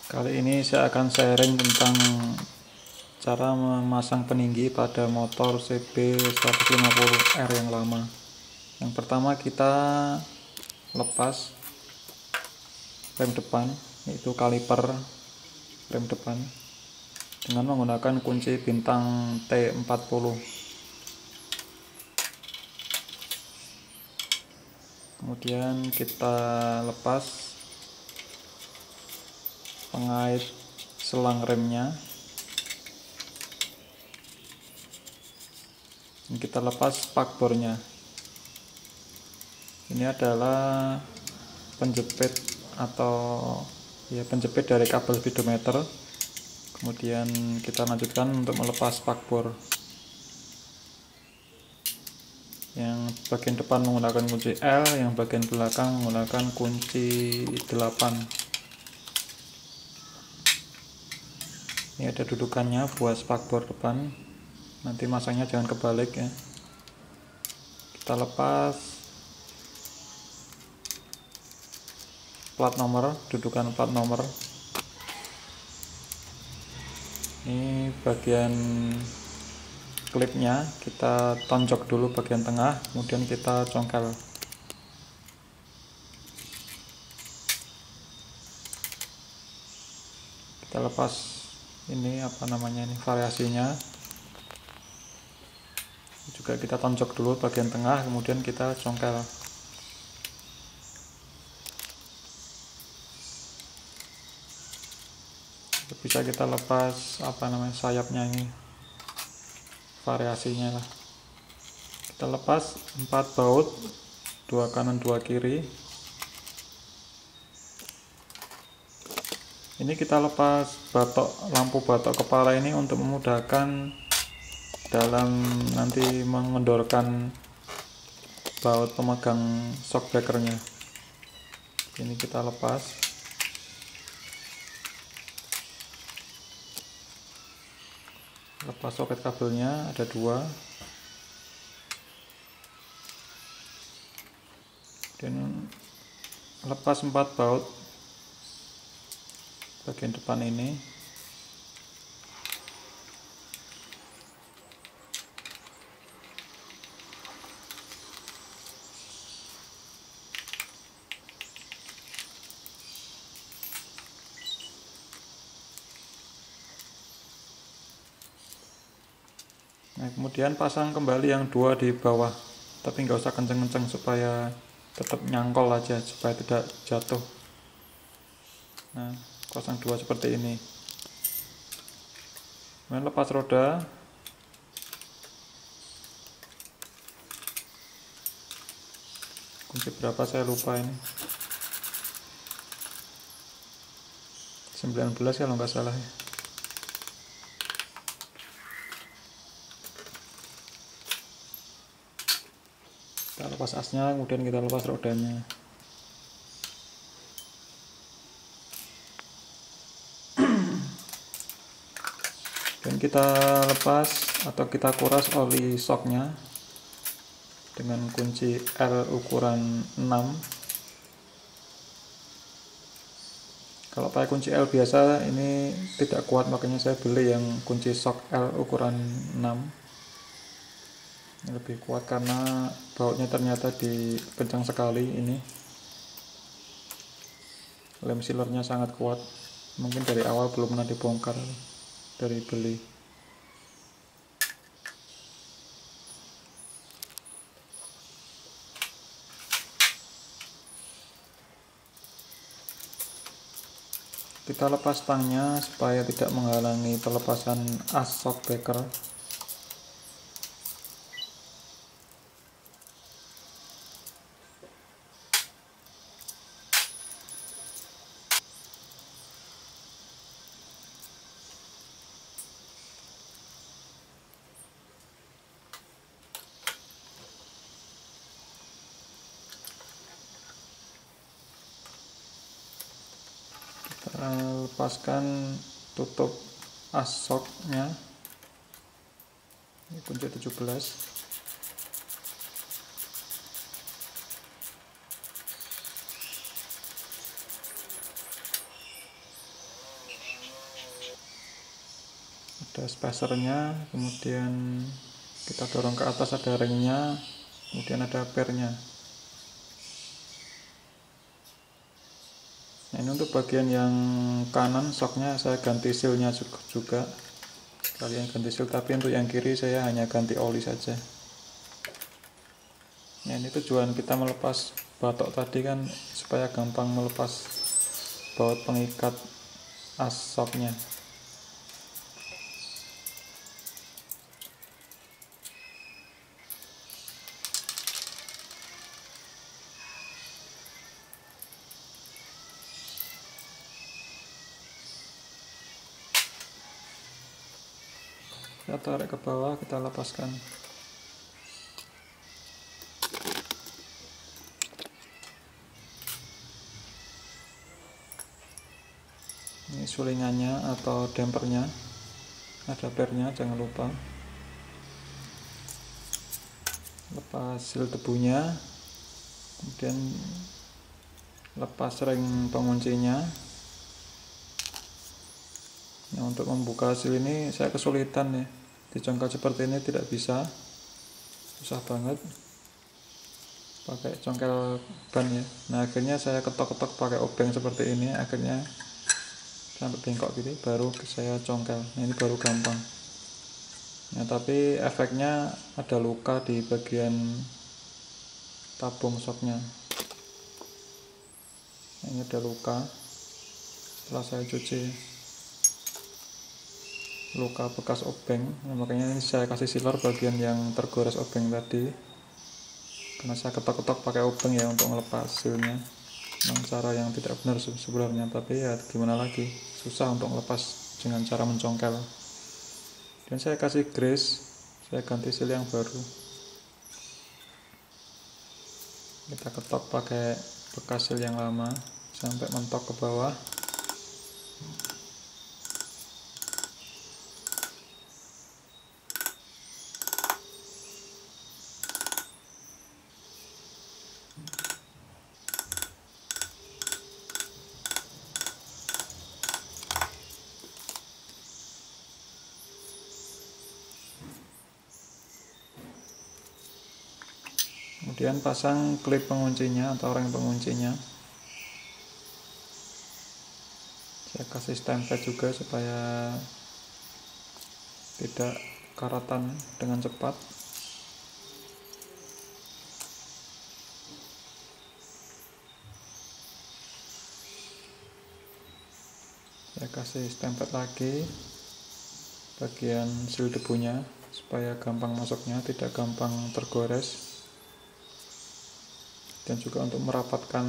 Kali ini saya akan sharing tentang cara memasang peninggi pada motor CB 150R yang lama. Yang pertama kita lepas rem depan, yaitu kaliper rem depan, dengan menggunakan kunci bintang T40. Kemudian kita lepas pengait selang remnya. Kita lepas spakbornya. Ini adalah penjepit atau penjepit dari kabel speedometer. Kemudian kita lanjutkan untuk melepas spakbor. Yang bagian depan menggunakan kunci L, yang bagian belakang menggunakan kunci 8. Ini ada dudukannya buat spakbor depan. Nanti masangnya jangan kebalik ya. Kita lepas plat nomor, dudukan plat nomor. Ini bagian klipnya kita tonjok dulu bagian tengah, kemudian kita congkel. Kita lepas ini variasinya juga, kita tonjok dulu bagian tengah, kemudian kita congkel. Bisa kita lepas sayapnya, ini variasinya lah. Kita lepas 4 baut, 2 kanan 2 kiri. Ini kita lepas lampu batok kepala ini untuk memudahkan dalam nanti mengendorkan baut pemegang shock breakernya. Ini kita lepas. Lepas soket kabelnya, ada 2. Dan lepas 4 baut bagian depan ini. Nah, kemudian pasang kembali yang 2 di bawah, tapi nggak usah kenceng-kenceng supaya tetap nyangkol aja, supaya tidak jatuh. Nah, pasang 2 seperti ini. Kemudian lepas roda. Kunci berapa saya lupa ini. 19 kalau nggak salah ya. Kita lepas asnya, kemudian kita lepas rodanya. Dan kita lepas atau kita kuras oli shocknya dengan kunci L ukuran 6. Kalau pakai kunci L biasa ini tidak kuat, makanya saya beli yang kunci shock L ukuran 6. Ini lebih kuat karena bautnya ternyata dikencang sekali ini. Lem sealernya sangat kuat. Mungkin dari awal belum pernah dibongkar dari beli. Kita lepas stangnya supaya tidak menghalangi pelepasan as shock breaker. Lepaskan tutup as shocknya, ini kunci 17. ada spacernya, kemudian kita dorong ke atas ada ringnya, kemudian ada pernya. Nah, ini untuk bagian yang kanan shocknya saya ganti sealnya juga, sekalian ganti seal, tapi untuk yang kiri saya hanya ganti oli saja. Nah, ini tujuan kita melepas batok tadi kan supaya gampang melepas baut pengikat as shocknya. Kita tarik ke bawah, kita lepaskan. Ini sulingannya atau dampernya, ada pernya, jangan lupa. Lepas seal debunya, kemudian lepas ring penguncinya. Nah, untuk membuka seal ini saya kesulitan ya, dicongkel seperti ini tidak bisa, susah banget pakai congkel ban ya. Nah, akhirnya saya ketok-ketok pakai obeng seperti ini, akhirnya sampai bengkok gitu, baru saya congkel. Nah, ini baru gampang. Nah, tapi efeknya ada luka di bagian tabung shocknya. Nah, ini ada luka setelah saya cuci, luka bekas obeng. Nah, makanya ini saya kasih sealer bagian yang tergores obeng tadi, karena saya ketok-ketok pakai obeng ya untuk melepas sealnya. Memang cara yang tidak benar sebenarnya, tapi ya gimana lagi, susah untuk melepas dengan cara mencongkel. Dan saya kasih grease, saya ganti seal yang baru. Kita ketok pakai bekas seal yang lama sampai mentok ke bawah. Kemudian pasang klip penguncinya atau ring penguncinya. Saya kasih stempel juga supaya tidak karatan dengan cepat. Saya kasih stempel lagi bagian seal debunya supaya gampang masuknya, tidak gampang tergores. Dan juga untuk merapatkan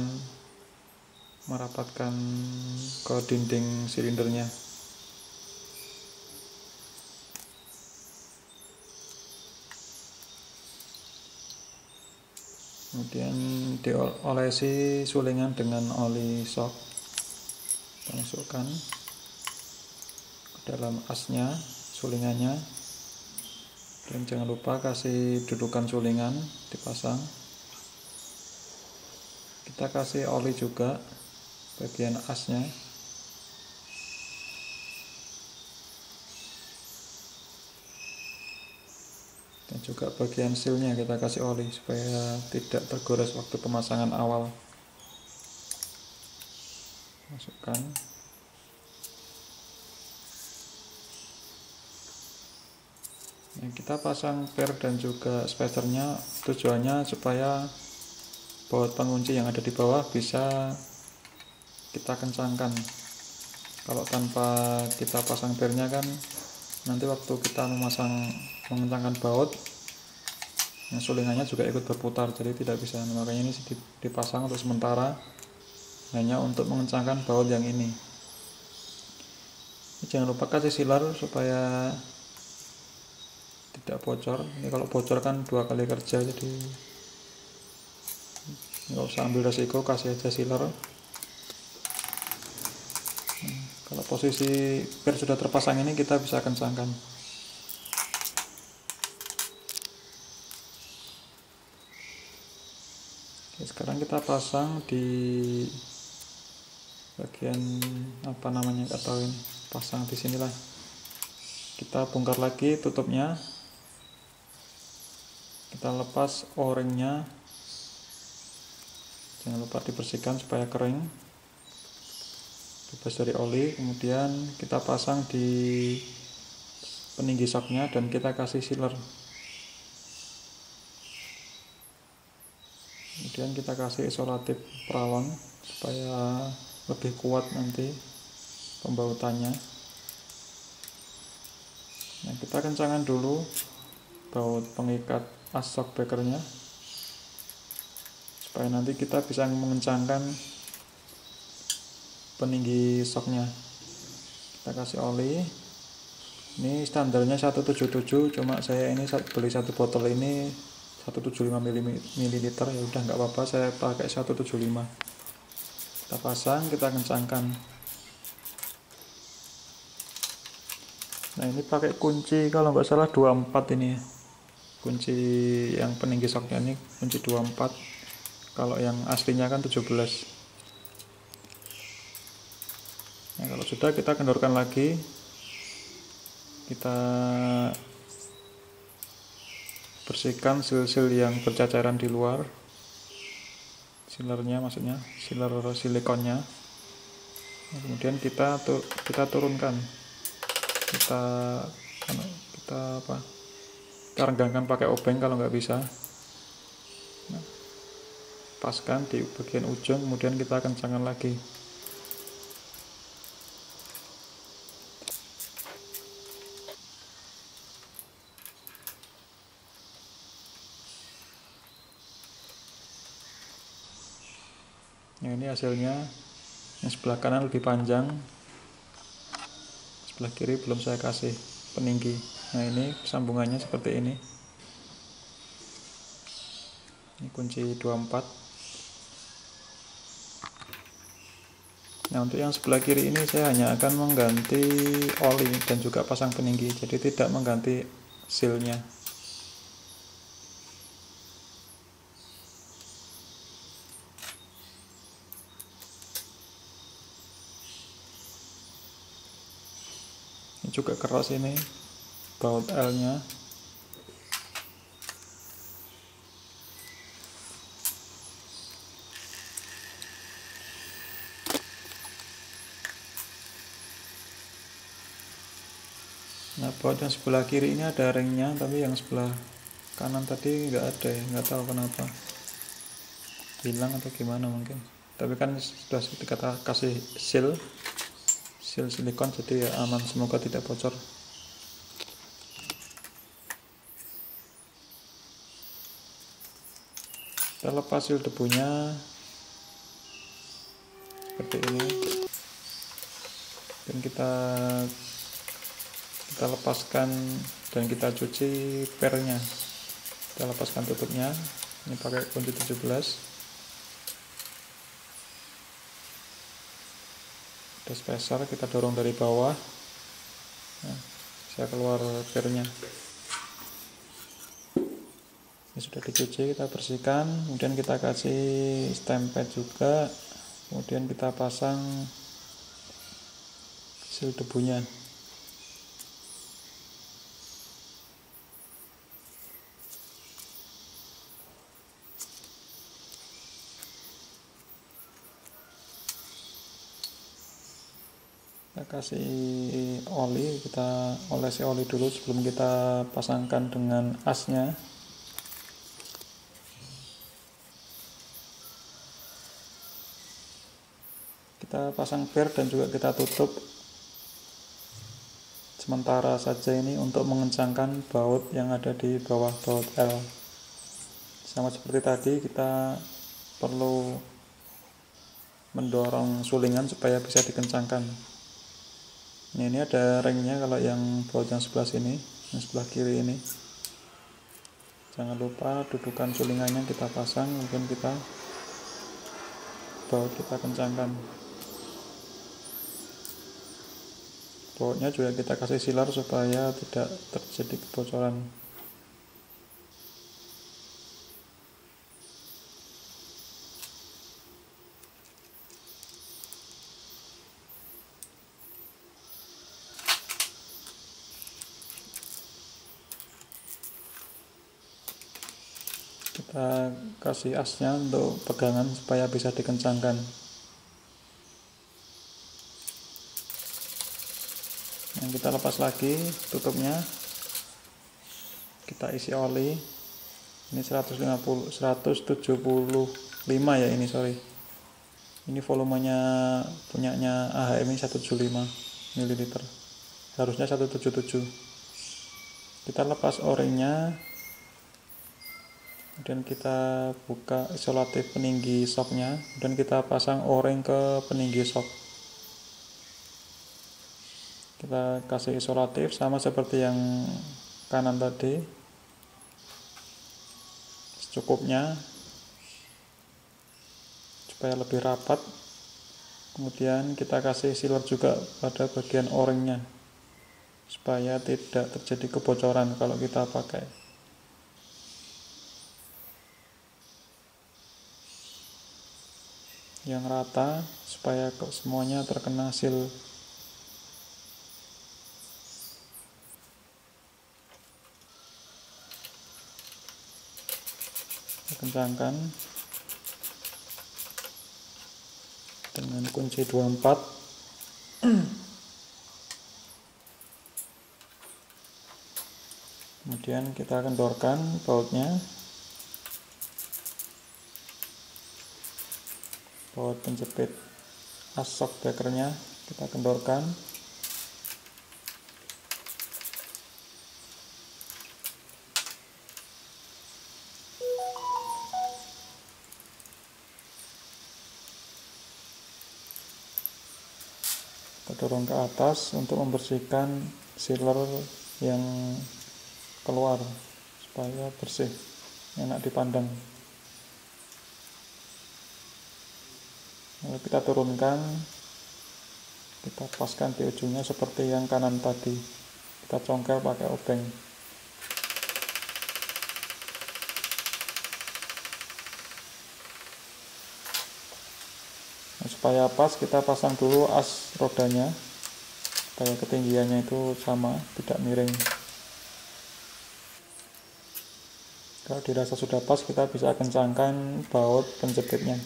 ke dinding silindernya. Kemudian diolesi sulingan dengan oli shock, masukkan ke dalam asnya, sulingannya. Dan jangan lupa kasih dudukan sulingan, dipasang. Kita kasih oli juga bagian asnya. Dan juga bagian sealnya kita kasih oli supaya tidak tergores waktu pemasangan awal. Masukkan. Nah, kita pasang per dan juga spacernya tujuannya supaya baut pengunci yang ada di bawah bisa kita kencangkan. Kalau tanpa kita pasang pernya kan nanti waktu kita mengencangkan baut, yang sulingannya juga ikut berputar, jadi tidak bisa. Makanya ini dipasang untuk sementara, hanya untuk mengencangkan baut yang ini. Jangan lupa kasih sealer supaya tidak bocor. Ini kalau bocor kan 2 kali kerja, jadi nggak usah ambil resiko, kasih aja sealer. Kalau posisi per sudah terpasang ini kita bisa kencangkan. Oke, sekarang kita pasang di bagian apa namanya, nggak tahu ini, pasang di sinilah. Kita bongkar lagi tutupnya, kita lepas o-ringnya, jangan lupa dibersihkan supaya kering, bebas dari oli. Kemudian kita pasang di peninggi shocknya dan kita kasih sealer. Kemudian kita kasih isolatif pralon supaya lebih kuat nanti pembautannya. Nah, kita kencangkan dulu baut pengikat as shock breakernya supaya nanti kita bisa mengencangkan peninggi shocknya. Kita kasih oli. Ini standarnya 177, cuma saya ini beli satu botol ini 175 ml, ya udah nggak apa-apa, saya pakai 175. Kita pasang, kita kencangkan. Nah, ini pakai kunci kalau nggak salah 24 ini, kunci yang peninggi shocknya ini kunci 24, kalau yang aslinya kan 17. Nah, kalau sudah kita kendorkan lagi, kita bersihkan sil-sil yang berceceran di luar, sealernya maksudnya, sealer silikonnya. Nah, kemudian kita turunkan, kita renggangkan pakai obeng kalau nggak bisa. Nah, paskan di bagian ujung, kemudian kita kencangkan lagi. Nah, ini hasilnya. Yang sebelah kanan lebih panjang, sebelah kiri belum saya kasih peninggi. Nah, ini sambungannya seperti ini. Ini kunci 24. Nah, untuk yang sebelah kiri ini saya hanya akan mengganti oli dan juga pasang peninggi, jadi tidak mengganti sealnya. Ini juga keras ini baut L-nya. Nah, baut yang sebelah kiri ini ada ringnya, tapi yang sebelah kanan tadi nggak ada ya, nggak tahu kenapa, hilang atau gimana mungkin. Tapi kan sudah kita kasih seal silikon, jadi ya aman, semoga tidak bocor. Kita lepas seal debunya seperti ini, dan kita lepaskan dan kita cuci pernya. Kita lepaskan tutupnya, ini pakai kunci 17. Ada spacer, kita dorong dari bawah. Nah, saya keluar pernya. Ini sudah dicuci, kita bersihkan, kemudian kita kasih stem pad juga, kemudian kita pasang seal debunya. Kita kasih oli, kita olesi oli dulu sebelum kita pasangkan dengan asnya. Kita pasang per dan juga kita tutup sementara saja ini untuk mengencangkan baut yang ada di bawah baut L. Sama seperti tadi, kita perlu mendorong sulingan supaya bisa dikencangkan. Ini ada ringnya kalau yang baut yang sebelah sini, yang sebelah kiri ini. Jangan lupa dudukan sulingannya kita pasang, kemudian baut kita kencangkan. Bautnya juga kita kasih sealer supaya tidak terjadi kebocoran. kita kasih asnya untuk pegangan supaya bisa dikencangkan. Yang kita lepas lagi tutupnya, kita isi oli. Ini 175 ya ini, sorry. Ini volumenya punyanya AHM ini 175 ml. Harusnya 177. Kita lepas o-ringnya, kemudian kita buka isolatif peninggi shocknya, dan kita pasang o-ring ke peninggi shock. Kita kasih isolatif sama seperti yang kanan tadi, secukupnya supaya lebih rapat. Kemudian kita kasih sealer juga pada bagian o-ringnya supaya tidak terjadi kebocoran kalau kita pakai. Yang rata supaya semuanya terkena seal. Kita kencangkan dengan kunci 24. Kemudian kita kendorkan bautnya, baut penjepit as shock breakernya kita kendorkan. Kita dorong ke atas untuk membersihkan sealer yang keluar supaya bersih, enak dipandang. Lalu kita turunkan, kita paskan di ujungnya seperti yang kanan tadi. Kita congkel pakai obeng. Nah, supaya pas, kita pasang dulu as rodanya supaya ketinggiannya itu sama, tidak miring. Kalau dirasa sudah pas, kita bisa kencangkan baut penjepitnya.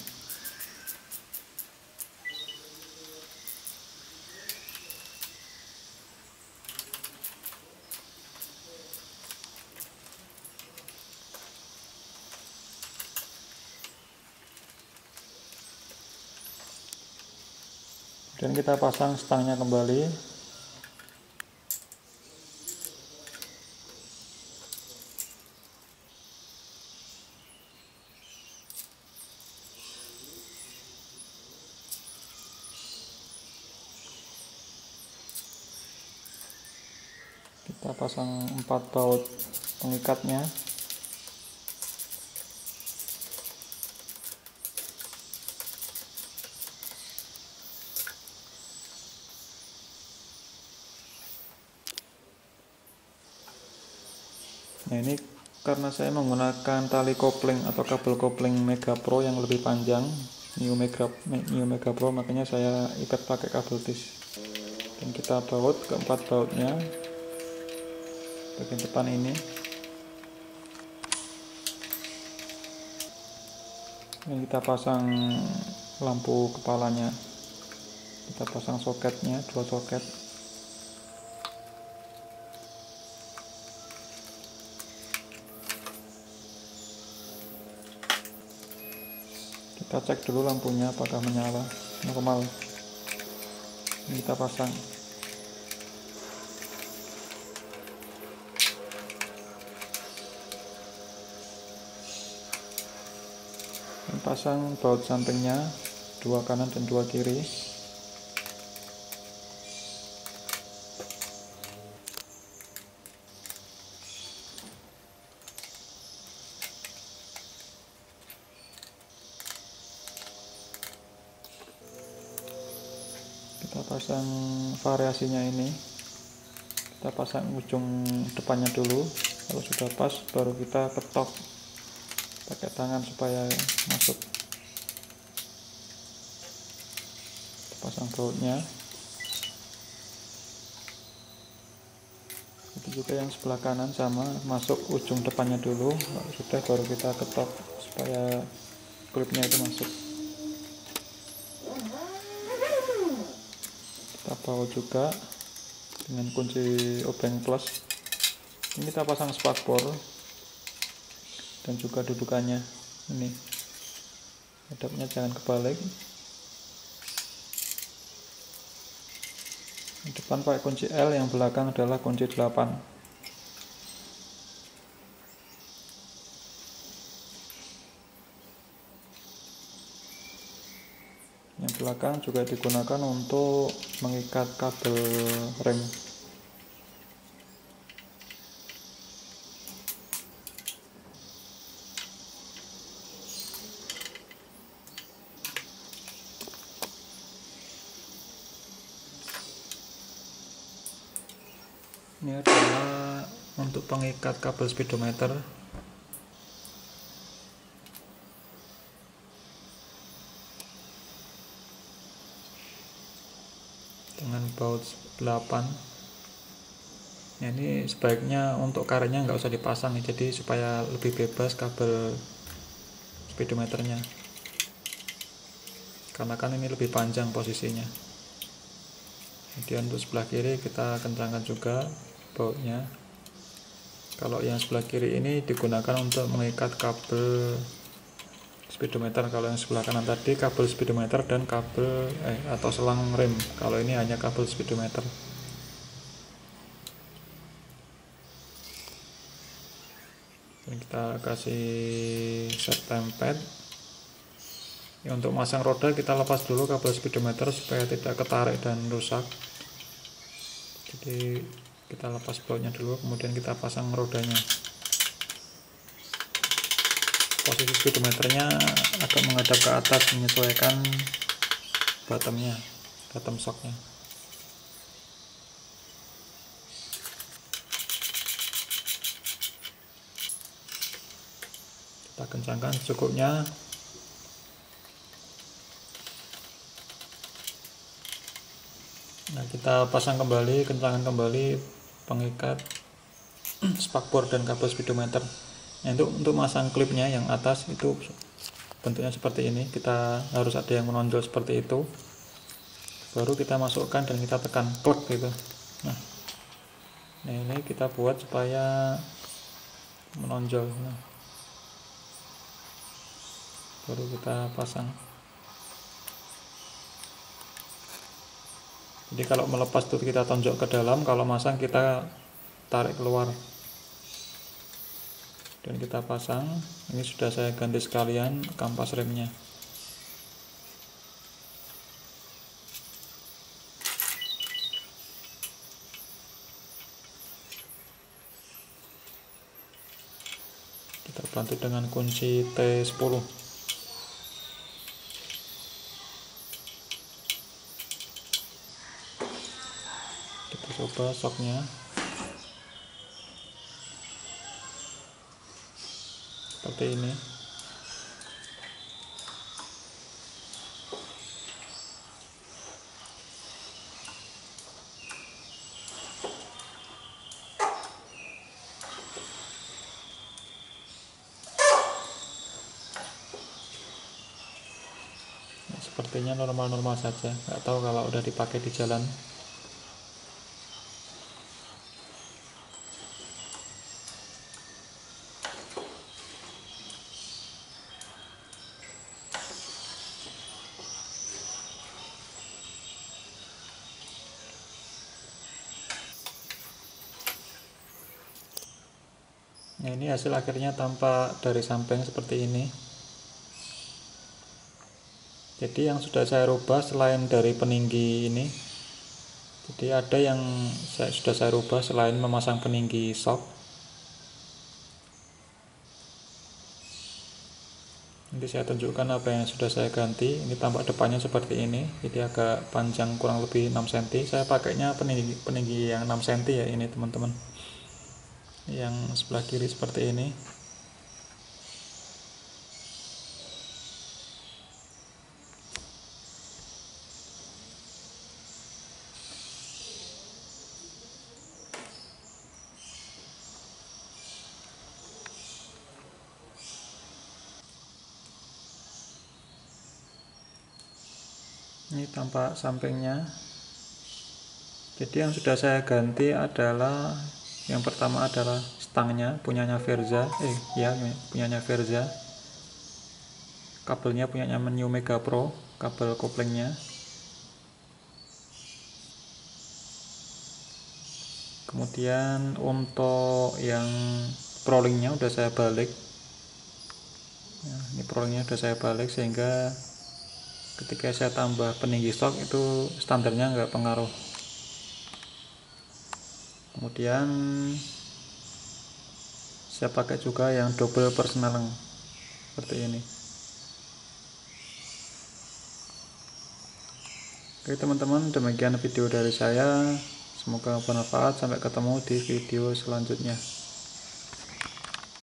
Dan kita pasang stangnya kembali. Kita pasang 4 baut pengikatnya. Nah, ini karena saya menggunakan tali kopling atau kabel kopling Mega Pro yang lebih panjang, New Mega Pro, makanya saya ikat pakai kabel tis. Dan kita baut keempat bautnya bagian depan ini. Dan kita pasang lampu kepalanya. Kita pasang soketnya, 2 soket. Kita cek dulu lampunya apakah menyala normal. Ini kita pasang. Dan pasang baut sampingnya, 2 kanan dan 2 kiri. Kita pasang variasinya ini, kita pasang ujung depannya dulu. Kalau sudah pas baru kita ketok pakai tangan supaya masuk. Kita pasang bautnya. Itu juga yang sebelah kanan sama, masuk ujung depannya dulu, sudah baru kita ketok supaya klipnya itu masuk. Kita bawa juga dengan kunci obeng plus. Ini kita pasang spakbor dan juga dudukannya. Ini hadapnya jangan kebalik. Depan pakai kunci L, yang belakang adalah kunci 8. Yang belakang juga digunakan untuk mengikat kabel rem. Ini adalah untuk pengikat kabel speedometer. Dengan baut 8. Nah, ini sebaiknya untuk karetnya nggak usah dipasang ya, jadi supaya lebih bebas kabel speedometernya, karena kan ini lebih panjang posisinya. Kemudian untuk sebelah kiri kita kencangkan juga bautnya. Kalau yang sebelah kiri ini digunakan untuk mengikat kabel speedometer. Kalau yang sebelah kanan tadi kabel speedometer dan kabel atau selang rem. Kalau ini hanya kabel speedometer. Dan kita kasih set tempad. Ya, untuk masang roda kita lepas dulu kabel speedometer supaya tidak ketarik dan rusak. Jadi kita lepas bautnya dulu, kemudian kita pasang rodanya. Posisi speedometernya agak menghadap ke atas menyesuaikan bottom shocknya. Kita kencangkan secukupnya. Nah, kita pasang kembali, kencangkan kembali pengikat spakbor dan kabel speedometer. Nah, untuk masang klipnya yang atas itu bentuknya seperti ini. Kita harus ada yang menonjol seperti itu. Baru kita masukkan dan kita tekan plug gitu. Nah, ini kita buat supaya menonjol. Nah, baru kita pasang. Jadi kalau melepas itu kita tonjok ke dalam, kalau masang kita tarik keluar. Dan kita pasang. Ini sudah saya ganti sekalian kampas remnya. Kita bantu dengan kunci T10. Kita coba shocknya. Seperti ini. Sepertinya normal-normal saja, nggak tahu kalau udah dipakai di jalan. Nah, ini hasil akhirnya tampak dari samping seperti ini. Jadi yang sudah saya rubah selain dari peninggi ini, jadi ada yang sudah saya rubah selain memasang peninggi shock. Nanti saya tunjukkan apa yang sudah saya ganti. Ini tampak depannya seperti ini, jadi agak panjang kurang lebih 6 cm. Saya pakainya peninggi yang 6 cm ya ini teman-teman. Yang sebelah kiri seperti ini. Ini tampak sampingnya. Jadi yang sudah saya ganti adalah yang pertama adalah stangnya punyanya Verza, punyanya Verza. Kabelnya punyanya New Mega Pro, kabel koplingnya. Kemudian untuk yang prolingnya udah saya balik. Nah, ini prolingnya udah saya balik sehingga ketika saya tambah peninggi stok itu standarnya nggak pengaruh. Kemudian saya pakai juga yang double persneling seperti ini. Oke teman-teman, demikian video dari saya. Semoga bermanfaat. Sampai ketemu di video selanjutnya.